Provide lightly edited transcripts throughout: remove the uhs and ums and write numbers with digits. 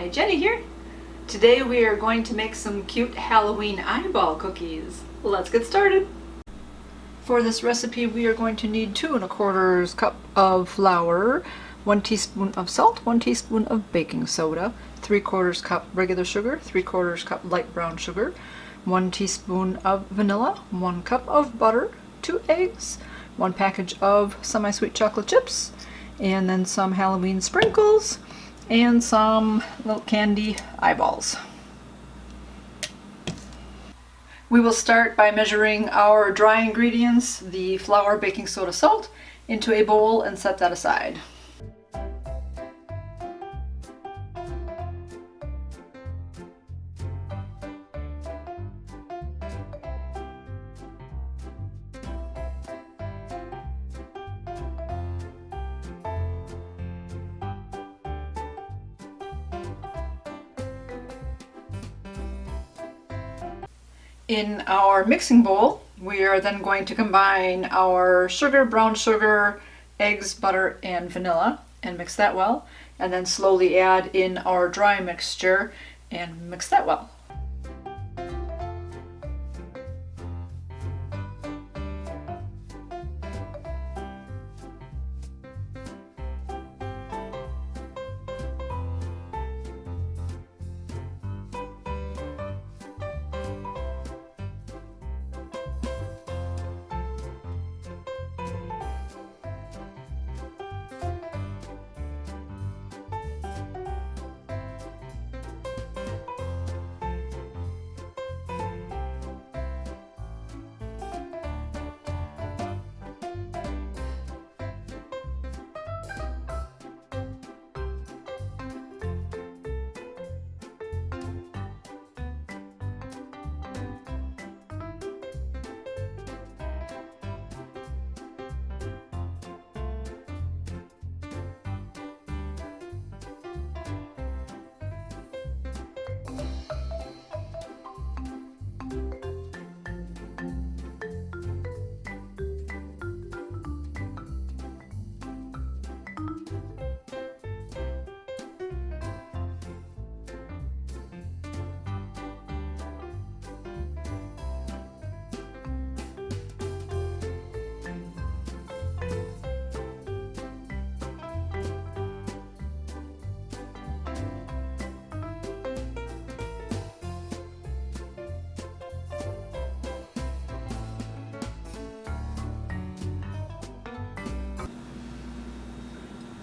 Hi, Jenny here. Today we are going to make some cute Halloween eyeball cookies. Let's get started. For this recipe we are going to need 2 1/4 cup of flour, 1 teaspoon of salt, 1 teaspoon of baking soda, 3/4 cup regular sugar, 3/4 cup light brown sugar, 1 teaspoon of vanilla, 1 cup of butter, 2 eggs, 1 package of semi-sweet chocolate chips, and then some Halloween sprinkles, and some little candy eyeballs. We will start by measuring our dry ingredients, the flour, baking soda, salt, into a bowl and set that aside. In our mixing bowl, we are then going to combine our sugar, brown sugar, eggs, butter, and vanilla and mix that well, and then slowly add in our dry mixture and mix that well.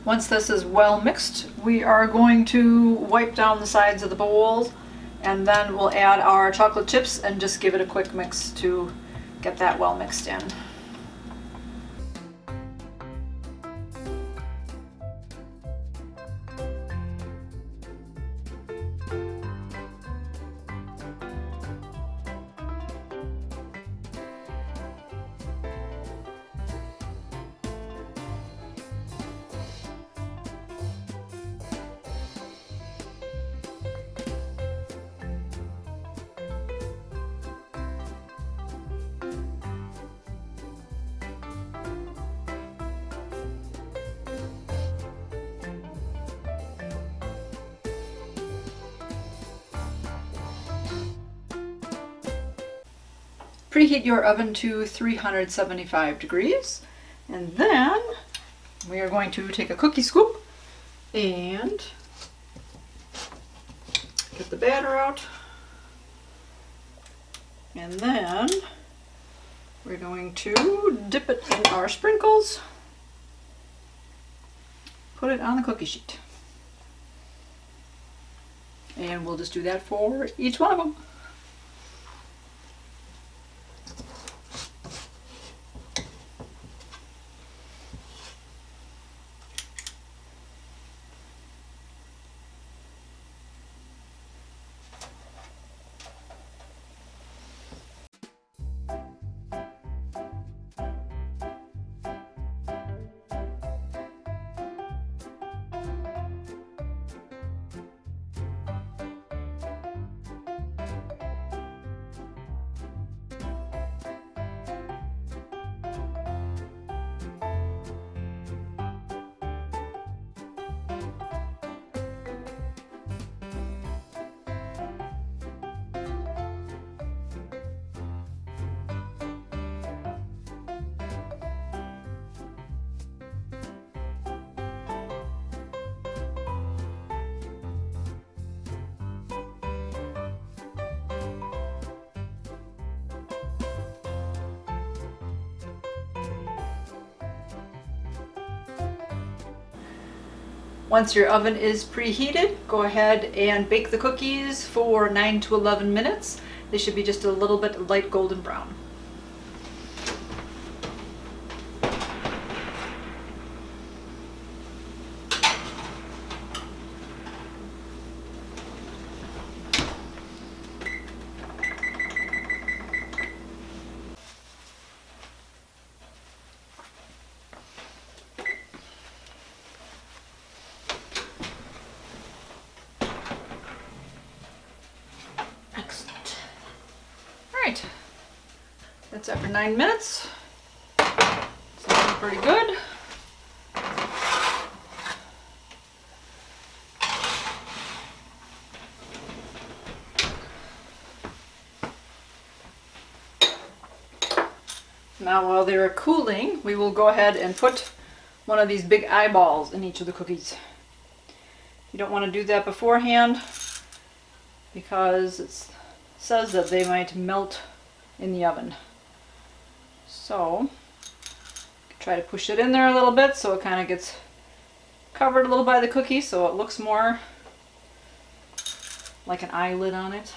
Once this is well mixed, we are going to wipe down the sides of the bowl, and then we'll add our chocolate chips and just give it a quick mix to get that well mixed in. Preheat your oven to 375 degrees, and then we are going to take a cookie scoop and get the batter out, and then we're going to dip it in our sprinkles, put it on the cookie sheet, and we'll just do that for each one of them. Once your oven is preheated, go ahead and bake the cookies for 9 to 11 minutes. They should be just a little bit light golden brown. Excellent. All right, that's after 9 minutes. It's looking pretty good. Now while they're cooling, we will go ahead and put one of these big eyeballs in each of the cookies. You don't want to do that beforehand because it says that they might melt in the oven. So try to push it in there a little bit so it kind of gets covered a little by the cookie so it looks more like an eyelid on it.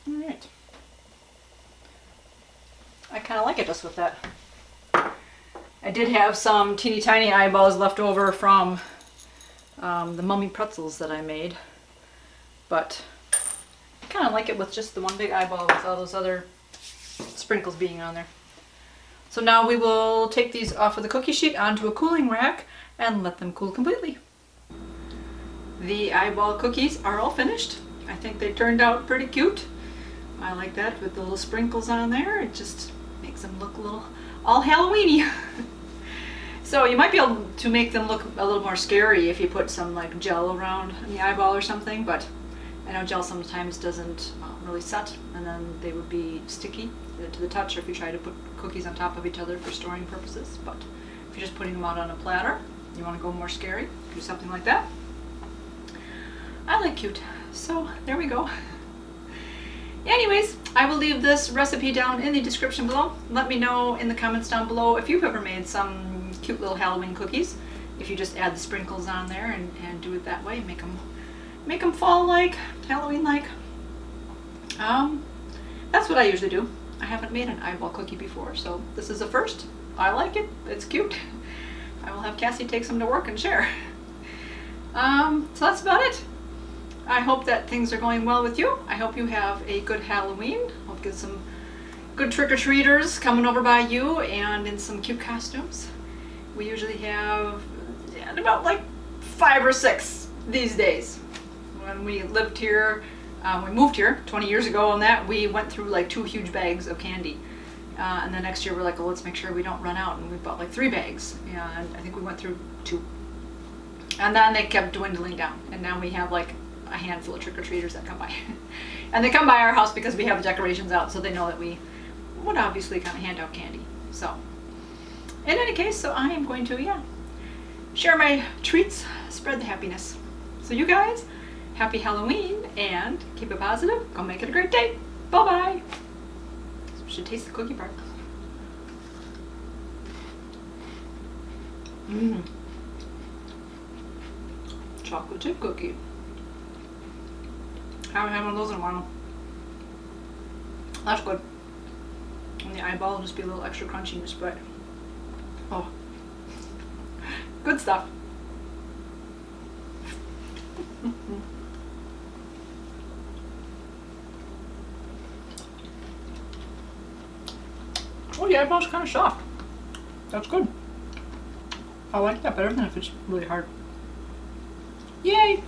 Alright. I kind of like it just with that. I did have some teeny tiny eyeballs left over from the mummy pretzels that I made, but I kind of like it with just the one big eyeball with all those other sprinkles being on there. So now we will take these off of the cookie sheet onto a cooling rack and let them cool completely. The eyeball cookies are all finished. I think they turned out pretty cute. I like that with the little sprinkles on there. It just makes them look a little all Halloween-y. So you might be able to make them look a little more scary if you put some like gel around the eyeball or something, but I know gel sometimes doesn't really set and then they would be sticky to the touch if you try to put cookies on top of each other for storing purposes. But if you're just putting them out on a platter, you want to go more scary, do something like that. I like cute. So there we go. Anyways, I will leave this recipe down in the description below. Let me know in the comments down below if you've ever made some cute little Halloween cookies. If you just add the sprinkles on there and do it that way, make them fall-like, Halloween-like. That's what I usually do. I haven't made an eyeball cookie before, so this is a first. I like it. It's cute. I will have Cassie take some to work and share. So that's about it. I hope that things are going well with you. I hope you have a good Halloween. Hope you get some good trick-or-treaters coming over by you and in some cute costumes. We usually have about like 5 or 6 these days. When we lived here, we moved here 20 years ago and that, we went through like 2 huge bags of candy. And the next year we're like, well, let's make sure we don't run out, and we bought like 3 bags. And I think we went through 2. And then they kept dwindling down, and now we have like a handful of trick-or-treaters that come by. And they come by our house because we have the decorations out, so they know that we would obviously kind of hand out candy. So in any case, so I am going to share my treats, spread the happiness. So you guys, happy Halloween and keep it positive. Go make it a great day. Bye-bye. Should taste the cookie part. Chocolate chip cookie. Haven't had one of those in a while. That's good. And the eyeball will just be a little extra crunchiness, but oh, good stuff. Oh, the eyeball's kind of soft. That's good. I like that better than if it's really hard. Yay!